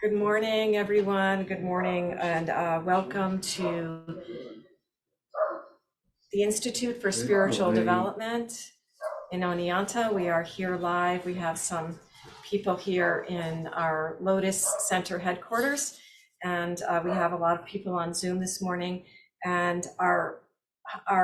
Good morning, everyone. Good morning, and welcome to the Institute for Spiritual Development in Oneonta. We are here live. We have some people here in our Lotus Center headquarters, and we have a lot of people on Zoom this morning. And our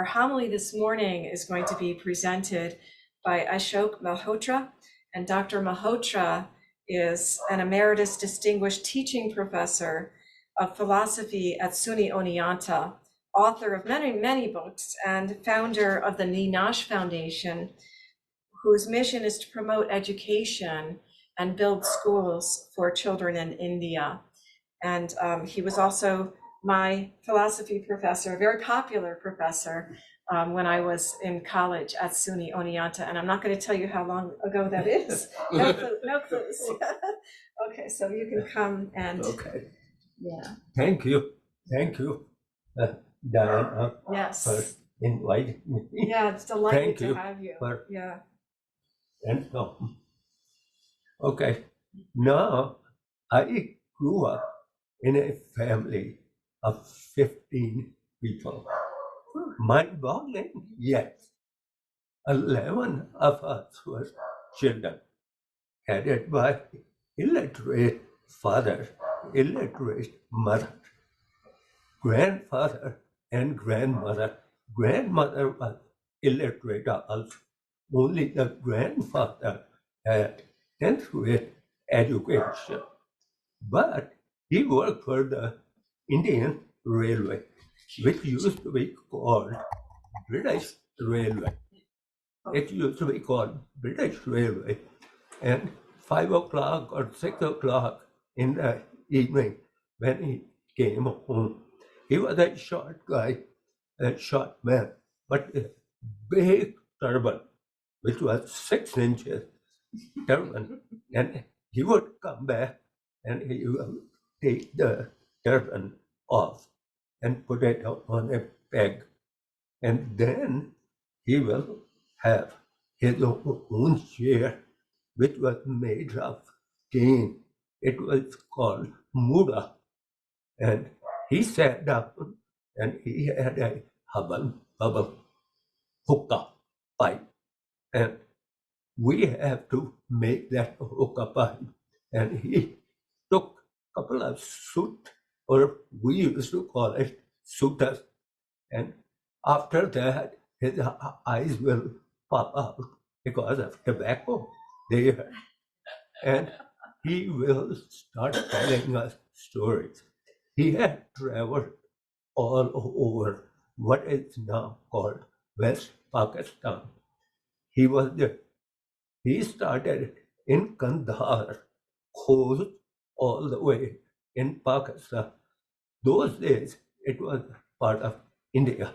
homily this morning is going to be presented by Ashok Malhotra, and Dr. Malhotra is an emeritus distinguished teaching professor of philosophy at SUNY Oneonta, author of many, many books, and founder of the Ninash Foundation, whose mission is to promote education and build schools for children in India. And he was also my philosophy professor, a very popular professor, when I was in college at SUNY Oneonta, and I'm not going to tell you how long ago that is. No clues. Okay, so you can come and. Okay. Yeah. Thank you, Diana. Yes. For inviting me. Yeah, it's delighted to have you. Yeah. And so, okay, now I grew up in a family of 15 people. Mind-boggling, yes. 11 of us were children, headed by illiterate father, illiterate mother, grandfather and grandmother. Grandmother was illiterate also. Only the grandfather had 10th grade education. But he worked for the Indian Railway, which used to be called British Railway. It used to be called British Railway. And 5 o'clock or 6 o'clock in the evening, when he came home, he was a short guy, a short man, but a big turban, which was 6 inches turban. And he would come back and he would take the turban off and put it on a peg. And then he will have his own chair, which was made of cane. It was called Muda. And he sat down and he had a bubble hookah pipe. And we have to make that hookah pipe. And he took a couple of soot, or we used to call it sootas. And after that, his eyes will pop out because of tobacco there. And he will start telling us stories. He had traveled all over what is now called West Pakistan. He started in Kandahar, Khost, all the way in Pakistan. Those days, it was part of India.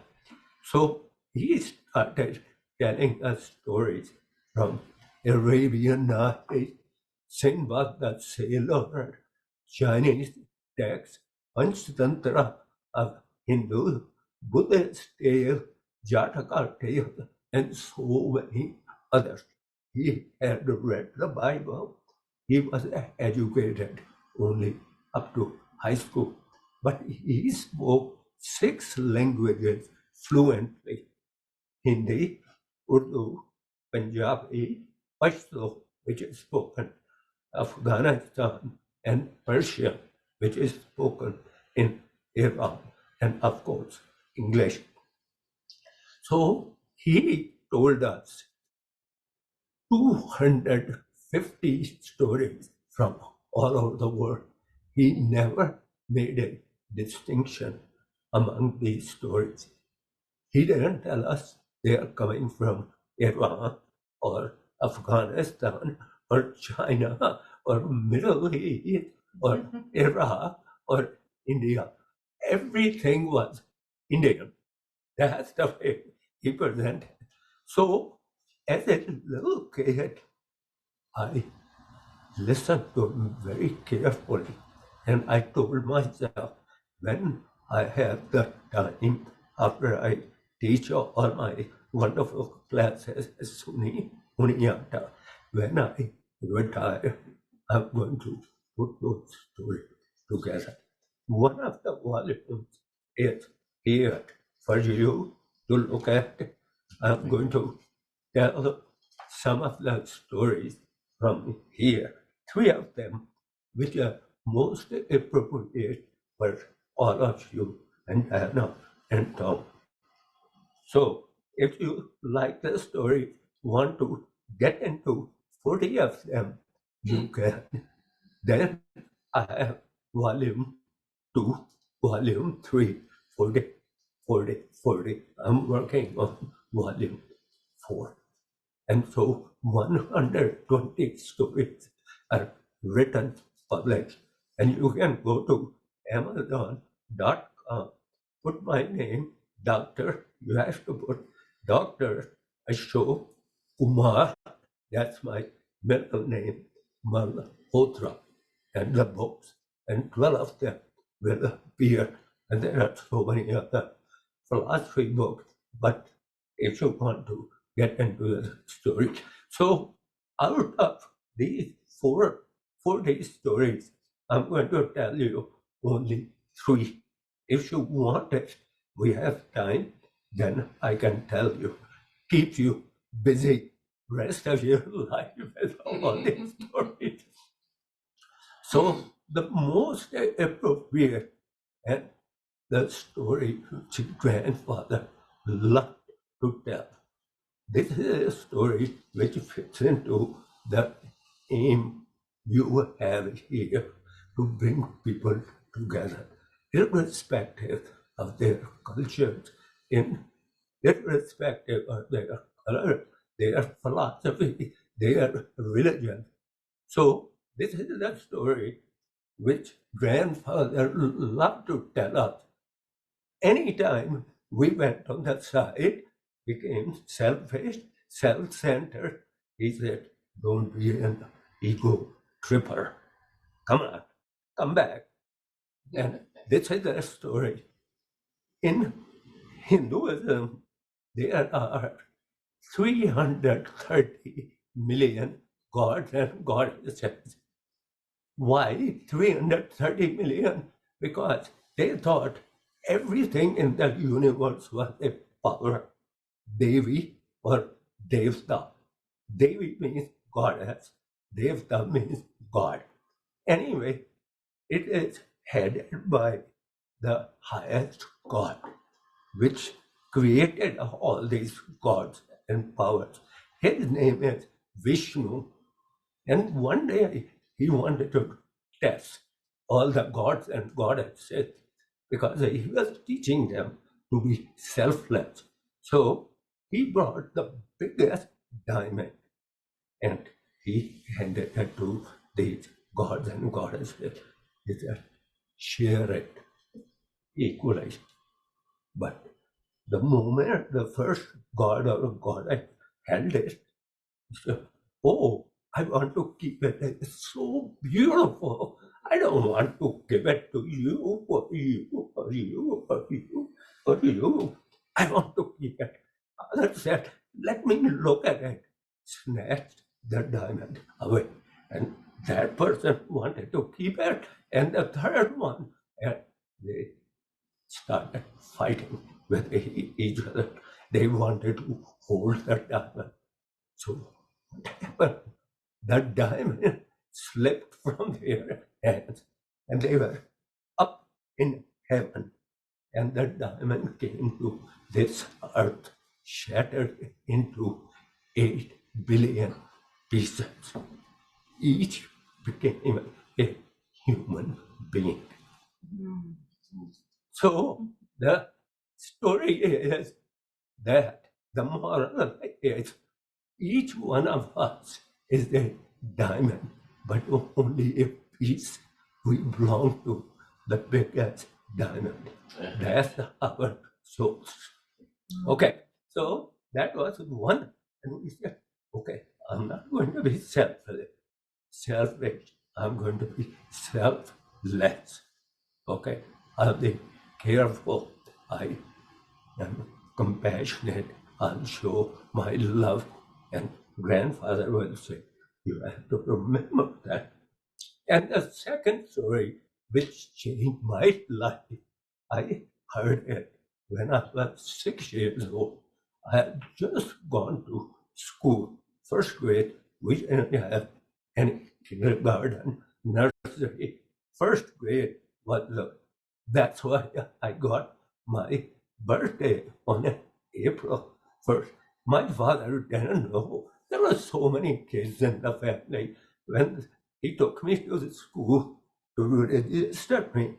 So he started telling us stories from Arabian Nights, Sinbad the Sailor, Chinese texts, Panchatantra of Hindu, Buddhist tale, Jataka tale, and so many others. He had read the Bible. He was educated only up to high school, but he spoke 6 languages fluently: Hindi, Urdu, Punjabi, Pashto, which is spoken Afghanistan, and Persian, which is spoken in Iran, and of course, English. So he told us 250 stories from all over the world. He never made a distinction among these stories. He didn't tell us they are coming from Iran or Afghanistan or China or Middle East or Iraq or India. Everything was Indian. That's the way he presented. So, as a little kid, I listened to him very carefully, and I told myself, when I have the time after I teach all my wonderful classes at SUNY Oneonta, when I retire, I'm going to put those stories together. One of the volumes is here for you to look at. I'm going to tell some of the stories from here, 3 of them, which are most appropriate for all of you and Anna and Tom. So if you like the story, want to get into 40 of them, you can. Then I have volume 2, volume 3, 40, 40, 40. I'm working on volume 4. And so 120 stories are written, published. And you can go to Amazon.com, put my name, Dr. You have to put Dr. Ashok Kumar, that's my middle name, Malhotra, and the books. And 12 of them will appear. And there are so many other philosophy books. But if you want to get into the story. So out of these 40 stories, I'm going to tell you only 3. If you want it, we have time, then I can tell you. Keep you busy rest of your life with all these stories. So the most appropriate and the story which grandfather loved to tell. This is a story which fits into the aim you have here to bring people together, irrespective of their cultures, irrespective of their color, their philosophy, their religion. So this is the story which grandfather loved to tell us. Anytime we went on that side, became selfish, self-centered. He said, don't be an ego tripper. Come on, come back. And this is the story. In Hinduism, there are 330 million gods and goddesses. Why 330 million? Because they thought everything in the universe was a power. Devi or Devta. Devi means goddess. Devta means God. Anyway, it is headed by the highest God, which created all these gods and powers. His name is Vishnu. And one day he wanted to test all the gods and goddesses because he was teaching them to be selfless. So he brought the biggest diamond and he handed it to these gods and goddesses. He said, share it equally. But the moment the first god or goddess held it, he said, oh, I want to keep it. It's so beautiful. I don't want to give it to you, or you, or you, or you, or you. I want to keep it. Other said, let me look at it. Snatched the diamond away. And that person wanted to keep it. And the third one, and they started fighting with each other. They wanted to hold the diamond. So what happened? The diamond slipped from their hands and they were up in heaven. And the diamond came to this earth, shattered into 8 billion pieces. Each became a human being. So the story is that the moral is each one of us is a diamond, but only a piece. We belong to the biggest diamond. That's our souls. Okay, so that was one. And we said, okay, I'm not going to be selfish. I'm going to be selfless. Okay, I'll be careful. I am compassionate. I'll show my love. And grandfather will say, You have to remember that. And the second story, which changed my life, I heard it when I was 6 years old. I had just gone to school, first grade. We didn't have any kindergarten, nursery. First grade was that's why I got my birthday on April 1st. My father didn't know. There were so many kids in the family. When he took me to the school to register me,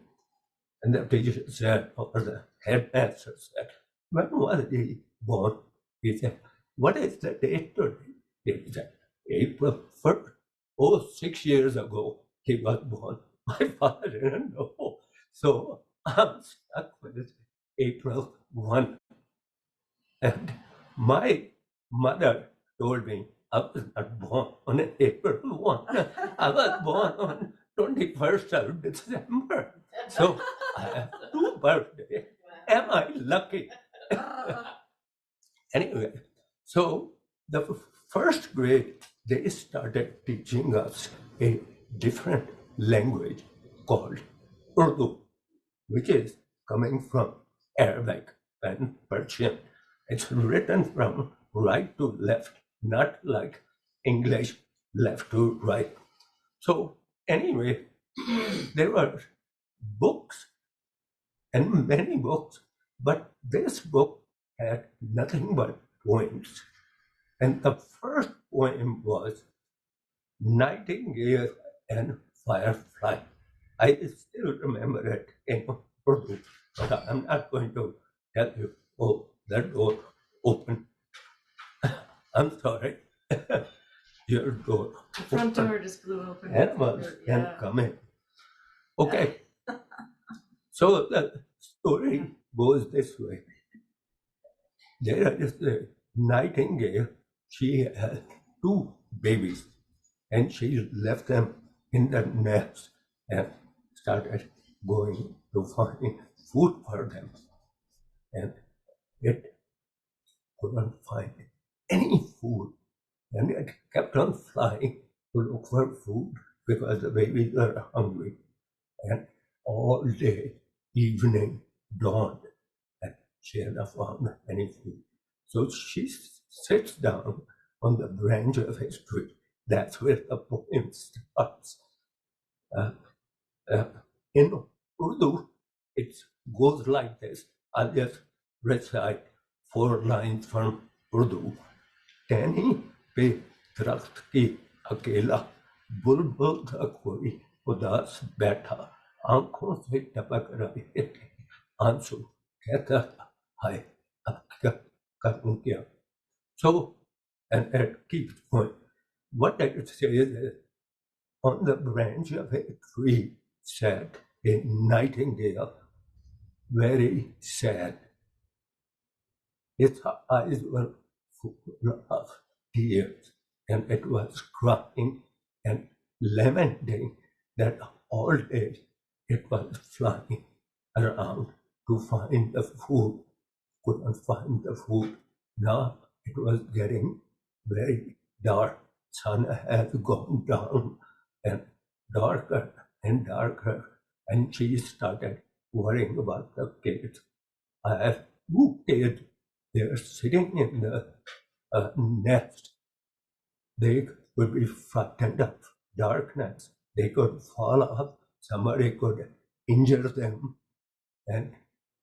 and the teacher said, or the headmaster said, when was he born? He said, what is the date today? He said, April 1st. Oh, 6 years ago, he was born. My father didn't know. So I'm stuck with April 1. And my mother told me I was not born on April 1. I was born on 21st of December. So I have two birthdays. Am I lucky? Anyway, so the first grade, they started teaching us a different language called Urdu, which is coming from Arabic and Persian. It's written from right to left, not like English left to right. So anyway, there were books and many books, but this book had nothing but poems. And the first poem was Nightingale and Firefly. I still remember it in Urdu, but I'm not going to tell you, oh, that door open. I'm sorry. Your door. The front door just blew open. Animals can come in. Okay. So the story goes this way. There is a nightingale. She had two babies, and she left them in the nest and started going to find food for them. And it couldn't find any food. And it kept on flying to look for food because the babies were hungry. And all day, evening dawned, and she had not found any food. So she sits down on the branch of a tree. That's where the poem starts. In Urdu, it goes like this. I'll just recite 4 lines from Urdu. टहनी पे दरख्त की अकेला बुलबुल था कोई उदास बैठा आंखों से टपक रहे थे आंसू कहता था हाय अब क्या करूं क्या. So, and it keeps going. What it says is, on the branch of a tree sat a nightingale, very sad. Its eyes were full of tears, and it was crying and lamenting that all day it was flying around to find the food, couldn't find the food. Now it was getting very dark. Sun had gone down and darker and darker, and she started worrying about the kids. I have 2 kids. They're sitting in the nest. They would be frightened of darkness. They could fall off. Somebody could injure them. And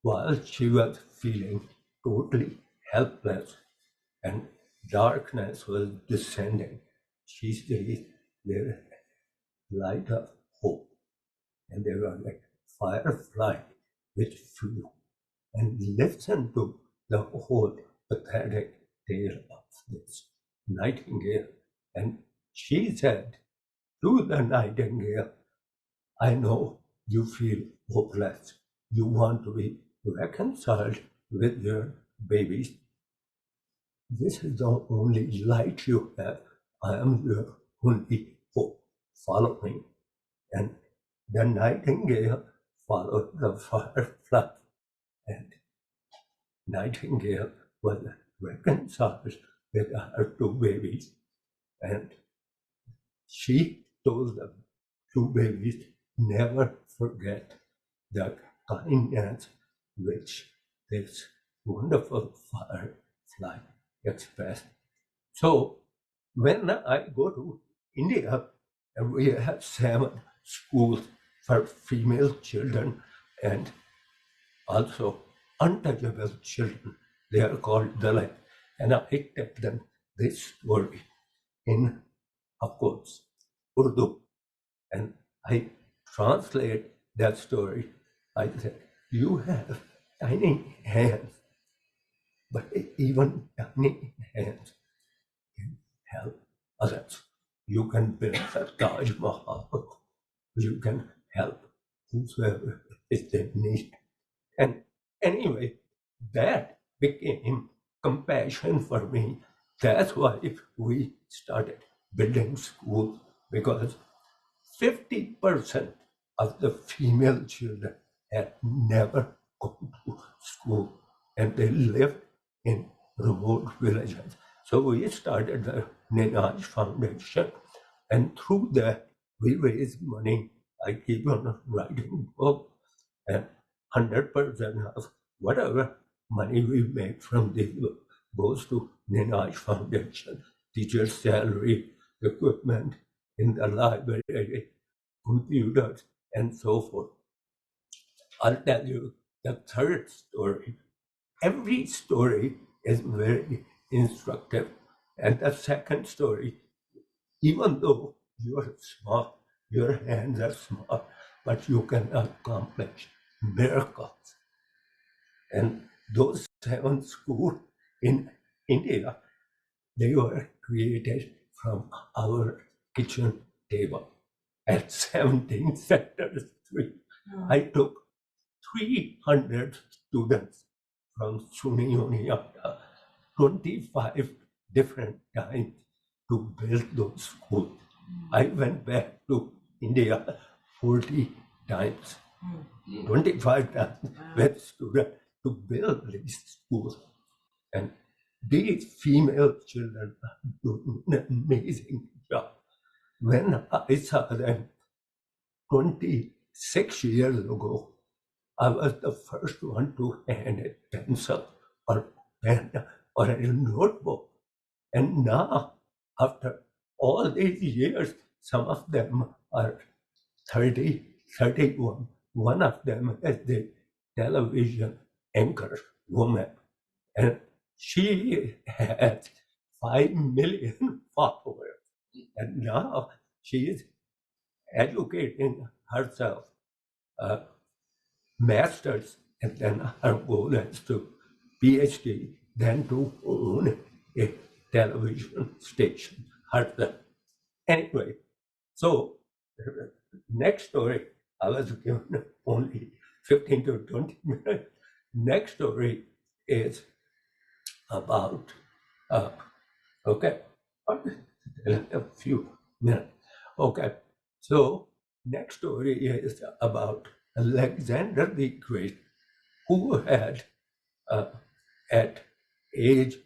while she was feeling totally helpless and darkness was descending, she sees their light of hope. And they were like firefly which flew. And listen to the whole pathetic tale of this nightingale. And she said to the nightingale, I know you feel hopeless. You want to be reconciled with your babies. This is the only light you have. I am your only hope. Follow me. And the nightingale followed the firefly, and nightingale was reconciled with her 2 babies, and she told them, two babies, never forget the kindness which this wonderful firefly expressed. So when I go to India, and we have 7 schools for female children and also untouchable children. They are called Dalit. And I tell them this story in, of course, Urdu. And I translate that story. I said, you have tiny hands, but even tiny hands can help others. You can build a Taj Mahal. You can help whosoever is in need. And anyway, that became compassion for me. That's why we started building schools, because 50% of the female children had never gone to school and they lived in remote villages. So we started the Ninaj Foundation, and through that we raised money. I keep on writing books, and 100% of whatever money we make from this book goes to Ninaj Foundation, teachers' salary, equipment in the library, computers, and so forth. I'll tell you the third story. Every story is very instructive. And the second story, even though you are small, your hands are small, but you can accomplish miracles. And those 7 schools in India, they were created from our kitchen table at 17 Sector 3. I took 300 students from Suniyoniyata 25 different times to build those schools. I went back to India 40 times, 25 times with students to build these schools. And these female children are doing an amazing job. When I saw them 26 years ago, I was the first one to hand a pencil or pen or a notebook. And now, after all these years, some of them are 30, 31. One of them is the television anchor woman. And she has 5 million followers. And now she is educating herself, master's, and then her goal is to PhD, then to own a television station herself. Anyway, so next story, I was given only 15 to 20 minutes. Next story is about, okay, a few minutes. Okay, so next story is about Alexander the Great, who had at age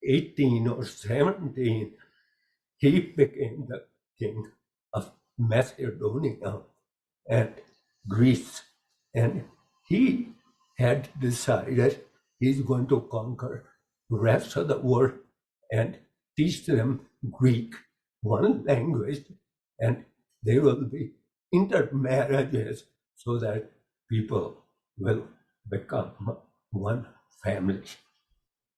18 or 17, he became the king of Macedonia and Greece. And he had decided he's going to conquer the rest of the world and teach them Greek, one language, and there will be intermarriages so that people will become one family.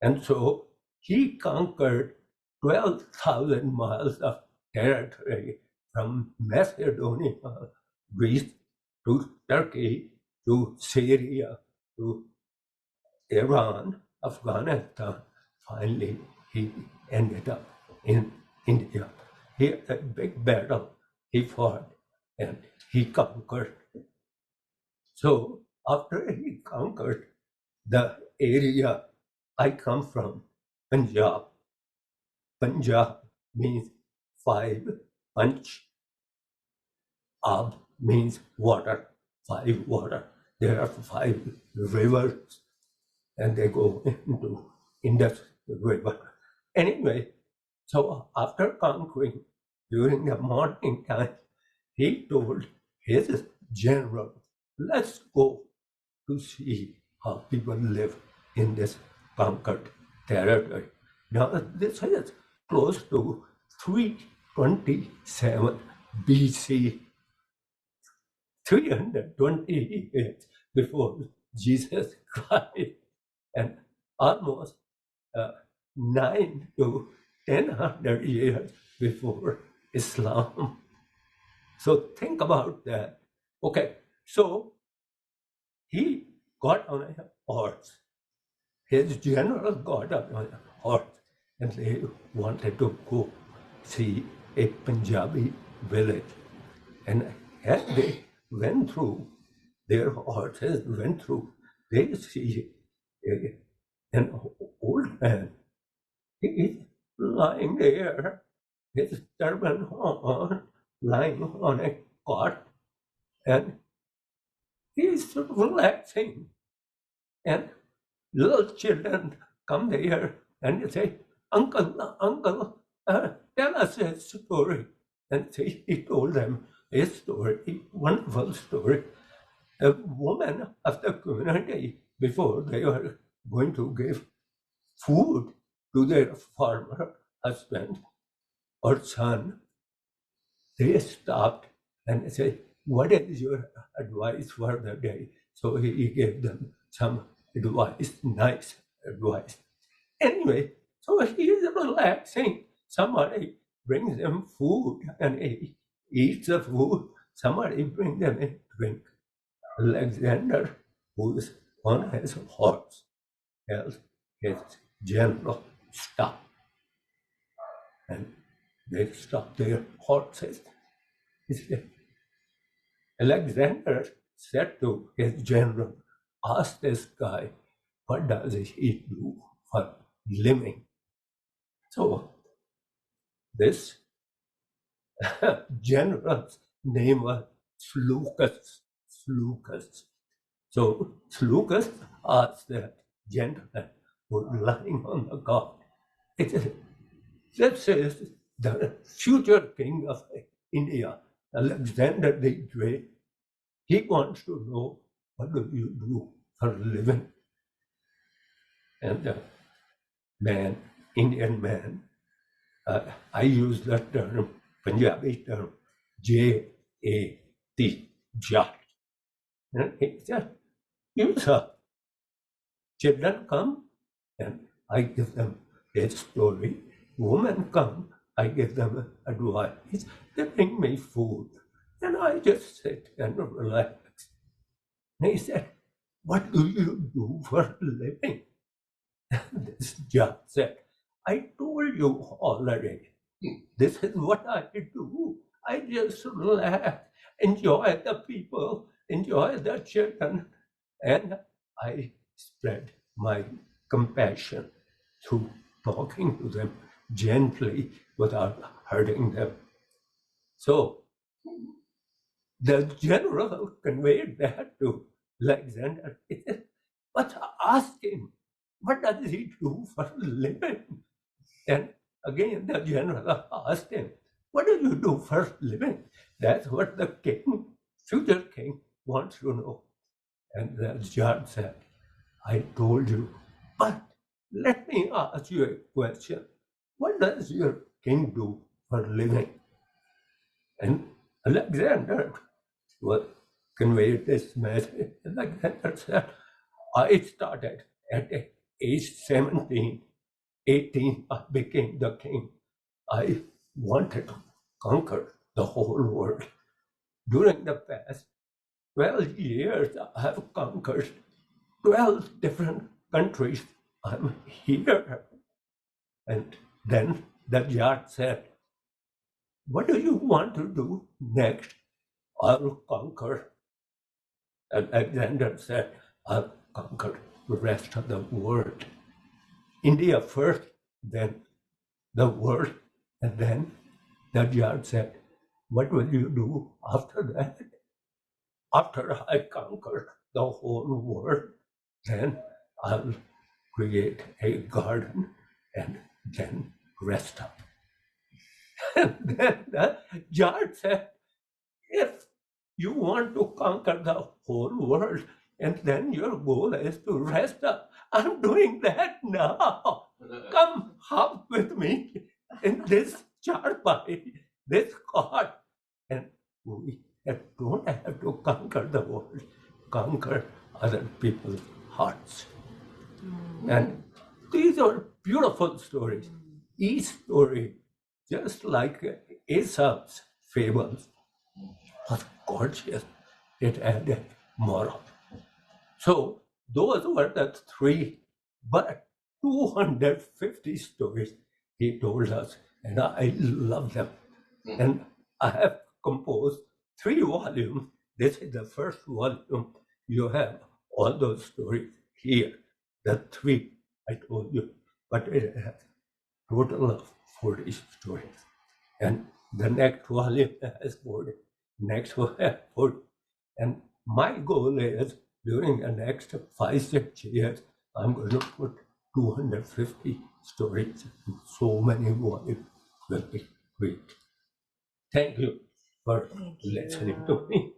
And so he conquered 12,000 miles of territory from Macedonia, Greece, to Turkey, to Syria, to Iran, Afghanistan. Finally, he ended up in India. He had a big battle he fought and he conquered. So after he conquered the area I come from, Punjab. Punjab means 5, Punch, Ab means water, 5 water. There are 5 rivers and they go into Indus River. Anyway, so after conquering during the morning time, he told his general, let's go to see how people live in this conquered territory. Now, this is close to 327 BC, 320 years before Jesus Christ, and almost 9 to 1000 years before Islam. So think about that. Okay, so he got on a horse. His general got on a horse, and they wanted to go see a Punjabi village. And as they went through, their horses went through, they see an old man. He is lying there, his turban on, lying on a cot, and he is relaxing. And little children come there and they say, Uncle, Uncle, tell us a story. And he told them a story, wonderful story. A woman of the community, before they were going to give food to their farmer husband or son, they stopped and said, what is your advice for the day? So he gave them some advice, nice advice. Anyway, so he is relaxing. Somebody brings him food and he eats the food. Somebody brings him a drink. Alexander, who is on his horse, tells his general, stop. And they stop their horses. Alexander said to his general, ask this guy, what does he do for living? So this general's name was Seleucus. So Seleucus asked the gentleman who was lying on the cot, this is the future king of India, Alexander the Great. He wants to know, what do you do for a living? And the man, Indian man, I use the term, Punjabi term, J-A-T, Jat. And he said, you sir, children come and I give them a story. Women come, I give them advice. They bring me food. And I just sit and relax. And he said, what do you do for a living? This Jat said, I told you already. This is what I do. I just relax, enjoy the people, enjoy the children, and I spread my compassion through talking to them gently without hurting them. So the general conveyed that to Alexander. He said, but ask him, what does he do for a living? And again, the general asked him, what do you do for a living? That's what the king, future king, wants to know. And the judge said, I told you, but let me ask you a question. What does your king do for a living? And Alexander was conveyed this message. Alexander said, I started at age 17, 18, I became the king. I wanted to conquer the whole world. During the past 12 years, I have conquered 12 different countries. I'm here. And then the judge said, what do you want to do next? I'll conquer. And Alexander said, I'll conquer the rest of the world. India first, then the world, and then the judge said, what will you do after that? After I conquer the whole world, then I'll create a garden and then rest up. And then the judge said, if you want to conquer the whole world, and then your goal is to rest up, I'm doing that now. Come hop with me in this charpai, this cart. And we don't have to conquer the world, conquer other people's hearts. And these are beautiful stories. Each story, just like Aesop's fables, was gorgeous. It had a moral. So those were the three, but 250 stories he told us, and I love them. And I have composed 3 volumes. This is the first volume. You have all those stories here. The 3 I told you, but it has a total of 40 stories. And the next volume has 40. Next will have 40. And my goal is during the next 5-6 years, I'm going to put 250 stories. So many volumes will be great. Thank you for listening to me.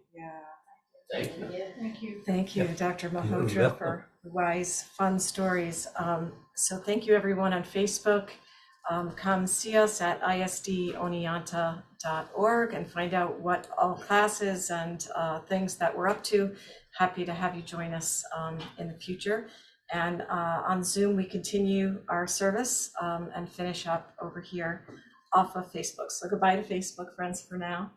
Thank you. Thank you. Thank you, Dr. You're Malhotra, welcome. for wise, fun stories. So thank you, everyone on Facebook. Come see us at isdonyanta.org and find out what all classes and things that we're up to. Happy to have you join us in the future. And on Zoom, we continue our service and finish up over here off of Facebook. So goodbye to Facebook, friends, for now.